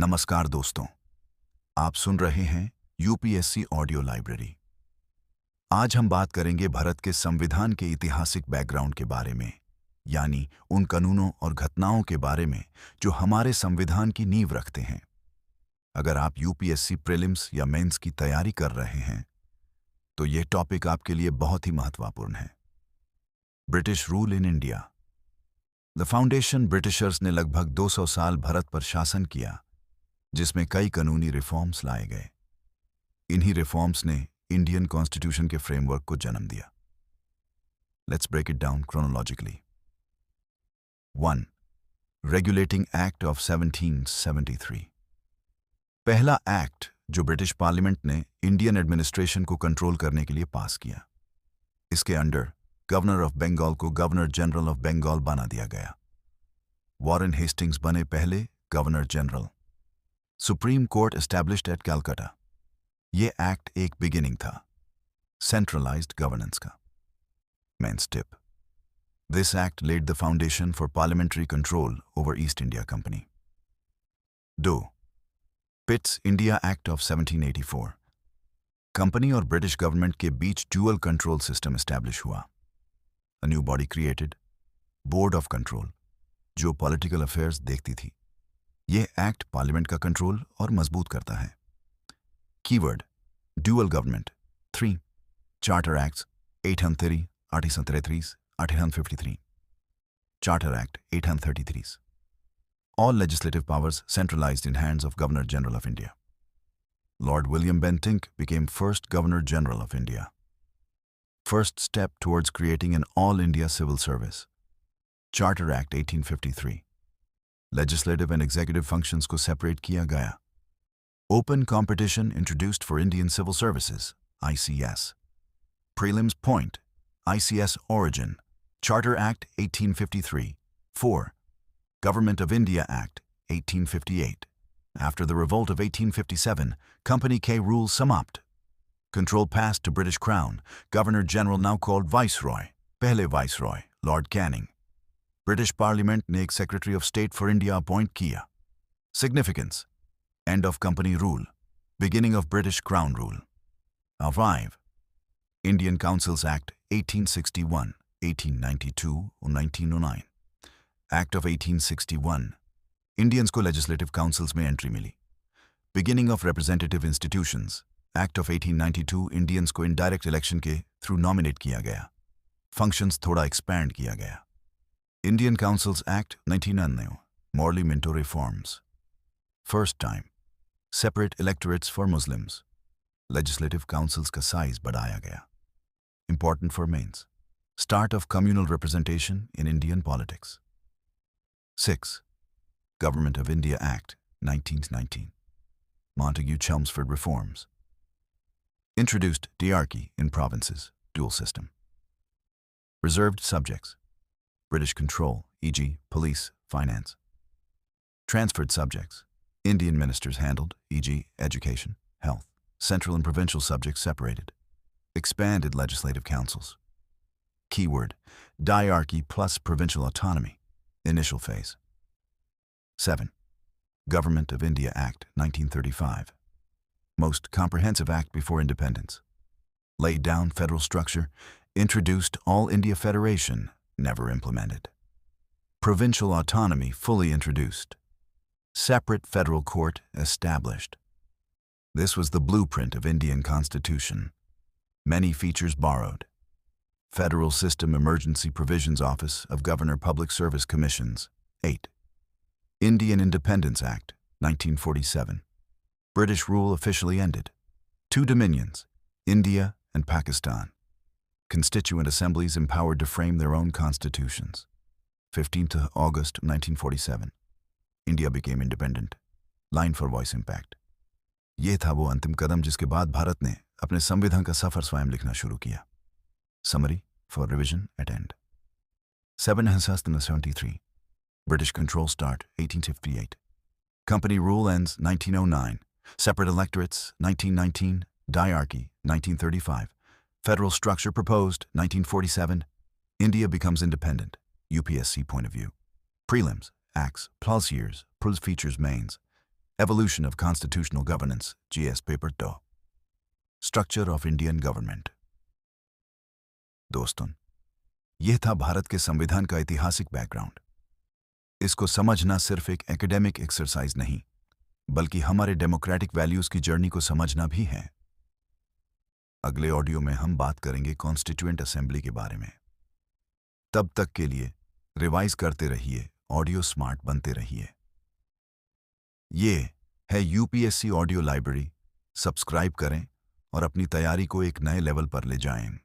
नमस्कार दोस्तों, आप सुन रहे हैं यूपीएससी ऑडियो लाइब्रेरी। आज हम बात करेंगे भारत के संविधान के ऐतिहासिक बैकग्राउंड के बारे में, यानी उन कानूनों और घटनाओं के बारे में जो हमारे संविधान की नींव रखते हैं। अगर आप यूपीएससी प्रीलिम्स या मेंस की तैयारी कर रहे हैं, तो यह टॉपिक आपके लिए बहुत ही महत्वपूर्ण है। British rule in India. The foundation Britishers ने लगभग 200 साल भारत पर शासन किया, जिसमें कई कानूनी रिफॉर्म्स लाए गए। इन्हीं रिफॉर्म्स ने इंडियन कॉन्स्टिट्यूशन के फ्रेमवर्क को जन्म दिया। Let's break it down chronologically. 1. Regulating act of 1773। पहला एक्ट जो ब्रिटिश पार्लियामेंट ने इंडियन एडमिनिस्ट्रेशन को कंट्रोल करने के लिए पास किया। इसके अंडर गवर्नर ऑफ बंगाल को गवर्नर जनरल ऑफ बंगाल बना दिया गया। वॉरेन हेस्टिंग्स बने पहले governor general. Supreme court established at Calcutta. ये एक्ट एक बिगिनिंग था सेंट्रलाइज्ड गवर्नेंस का। Mains tip: this act laid the foundation for parliamentary control over East India Company. 2. Pitt's India act of 1784। Company और British government के बीच dual control system establish हुआ। A new body created, board of control, जो political affairs देखती थी। यह act parliament का control और मजबूत करता है। Keyword: dual government. 3. Charter acts 830, 1833, 1853. Charter Act 1833. All legislative powers centralized in hands of Governor General of India. Lord William Bentinck became first Governor General of India. First step towards creating an all-India civil service. Charter Act 1853. Legislative and executive functions को separate किया गया. Open competition introduced for Indian civil services, ICS. Prelims point, ICS origin, Charter Act 1853. 4. Government of India Act 1858. After the revolt of 1857, Company K rule समाप्त. Control passed to British Crown, Governor General now called Viceroy, पहले Viceroy, Lord Canning. British Parliament ने एक Secretary of State for India appoint किया. Significance: end of Company rule, beginning of British Crown rule. 5. Indian Councils Act 1861, 1892 और 1909. Act of 1861. Indians को legislative councils में entry milli. Beginning of representative institutions. Act of 1892. Indians को indirect election के through nominate किया गया. Functions थोड़ा expand किया गया. Indian Councils Act 1999. Morley Minto reforms. First time. Separate electorates for Muslims. Legislative councils का size बढ़ाया गया. Important for mains. Start of communal representation in Indian politics. 6. Government of India Act 1919. Montagu-Chelmsford reforms. Introduced diarchy in provinces, dual system. Reserved subjects. British control, e.g. police, finance. Transferred subjects. Indian ministers handled, e.g. education, health. Central and provincial subjects separated. Expanded legislative councils. Keyword: diarchy plus provincial autonomy. Initial phase. 7. Government of India Act 1935. Most comprehensive act before independence. Laid down federal structure, introduced All India Federation, never implemented. Provincial autonomy fully introduced. Separate federal court established. This was the blueprint of Indian Constitution. Many features borrowed. Federal System Emergency Provisions Office of Governor Public Service Commissions. 8. Indian Independence Act 1947. British rule officially ended. 2 dominions, India and Pakistan. Constituent assemblies empowered to frame their own constitutions. 15th August 1947. India became independent. Line for voice impact. ये था वो अंतिम कदम जिसके बाद भारत ने अपने संविधान का सफर स्वयं लिखना शुरू किया. Summary for revision at end. 773. British control start 1858. Company rule ends 1909. Separate electorates 1919. Diarchy 1935. Federal structure proposed 1947. India becomes independent. UPSC point of view. Prelims, acts, plus years, plus features mains. Evolution of Constitutional Governance, GS Paper 2. Structure of Indian Government. दोस्तों, यह था भारत के संविधान का ऐतिहासिक background. इसको समझना सिर्फ एक एकेडमिक एक्सरसाइज नहीं, बल्कि हमारे डेमोक्रेटिक वैल्यूज की जर्नी को समझना भी है। अगले ऑडियो में हम बात करेंगे कॉन्स्टिट्यूएंट असेंबली के बारे में। तब तक के लिए रिवाइज करते रहिए, ऑडियो स्मार्ट बनते रहिए। ये है यूपीएससी ऑडियो लाइब्रेरी। सब्सक्राइब करें और अपनी तैयारी को एक नए लेवल पर ले जाएं।